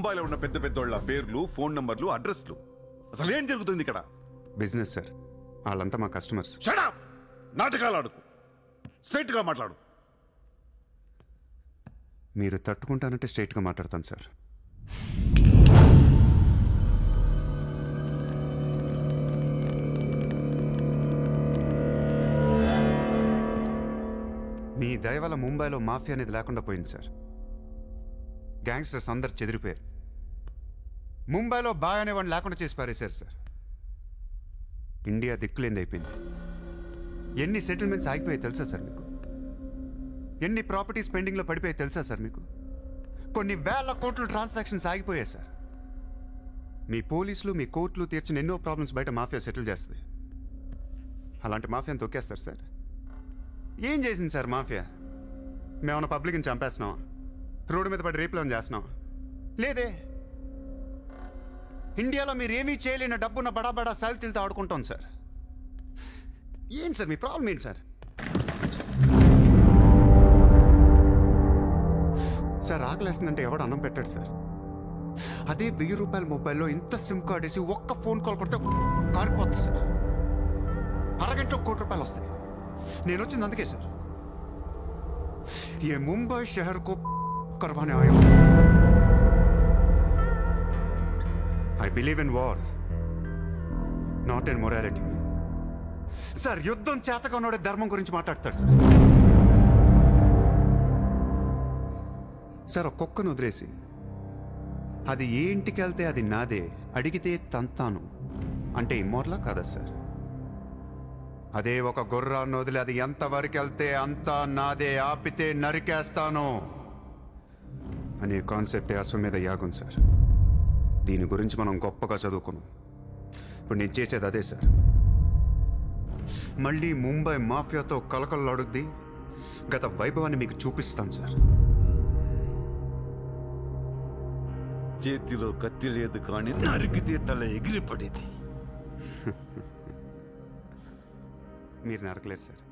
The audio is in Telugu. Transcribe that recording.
ముంబైలో ఉన్న పెద్ద పెద్దోళ్ళ పేర్లు, ఫోన్ నంబర్లు, అడ్రస్లు. అసలు ఏం జరుగుతుంది ఇక్కడ? బిజినెస్ సార్, వాళ్ళంతా మా కస్టమర్స్. Shut up! నాటకాలు ఆడుకు, స్ట్రైట్ గా మాట్లాడు. మీరు తట్టుకుంటానంటే స్ట్రైట్గా మాట్లాడతాను సార్. మీ దయ వల్ల ముంబైలో మాఫియా అనేది లేకుండా పోయింది సార్. గ్యాంగ్స్టర్స్ అందరు చెదిరిపోయారు. ముంబైలో బాయ్ అనేవాడిని లేకుండా చేసి పారేశారు సార్. ఇండియా దిక్కులేంది అయిపోయింది. ఎన్ని సెటిల్మెంట్స్ ఆగిపోయాయి తెలుసా సార్ మీకు? ఎన్ని ప్రాపర్టీస్ పెండింగ్లో పడిపోయాయి తెలుసా సార్ మీకు? కొన్ని వేల కోట్ల ట్రాన్సాక్షన్స్ ఆగిపోయాయి సార్. మీ పోలీసులు, మీ కోర్టులు తీర్చిన ఎన్నో ప్రాబ్లమ్స్ బయట మాఫియా సెటిల్ చేస్తుంది. అలాంటి మాఫియాని తొక్కేస్తారు సార్. ఏం చేసింది సార్ మాఫియా? మేమన్నా పబ్లిక్ని చంపేస్తున్నాం, రోడ్డు మీద పడి రేపులను చేస్తున్నాం? లేదే. ఇండియాలో మీరు ఏమీ చేయలేని డబ్బున్న బడా బడా సాల్తీలతో ఆడుకుంటాం సార్. ఏంటి సార్ మీ ప్రాబ్లం? ఏంటి సార్? సార్ ఆకలేస్తుందంటే ఎవడు అన్నం పెట్టాడు సార్. అదే 1000 రూపాయల మొబైల్లో ఇంత సిమ్ కార్డ్ వేసి ఒక్క ఫోన్ కాల్ కొడితే కారిపోతుంది సార్. అరగంటలో 1 కోటి రూపాయలు వస్తాయి. నేను వచ్చింది అందుకే సార్. ये मुंबई शहर को करवाने आया हूं. I believe in war, not in morality. Sir యుద్ధం చేతగా ఉన్నోడే ధర్మం గురించి మాట్లాడతాడు సార్. సార్ ఒక్కొక్కను వదిలేసి అది ఏ ఇంటికి వెళ్తే అది నాదే, అడిగితే తంతాను అంటే ఇమ్మోర్లా కాదా సార్? అదే ఒక గుర్రాన్ని వదిలి అది ఎంతవరకు వెళ్తే అంతా నాదే, ఆపితే నరికేస్తాను అనే కాన్సెప్టే అశ్వమేధ యాగం సార్. దీని గురించి మనం గొప్పగా చదువుకున్నాం. ఇప్పుడు నేను చేసేది అదే సార్. మళ్ళీ ముంబై మాఫియాతో కలకలలాడుద్ది. గత వైభవాన్ని మీకు చూపిస్తాను సార్. చేతిలో కత్తి లేదు కానీ నరికితే తల ఎగిరిపడేది. మీరు నరకలేదు సార్.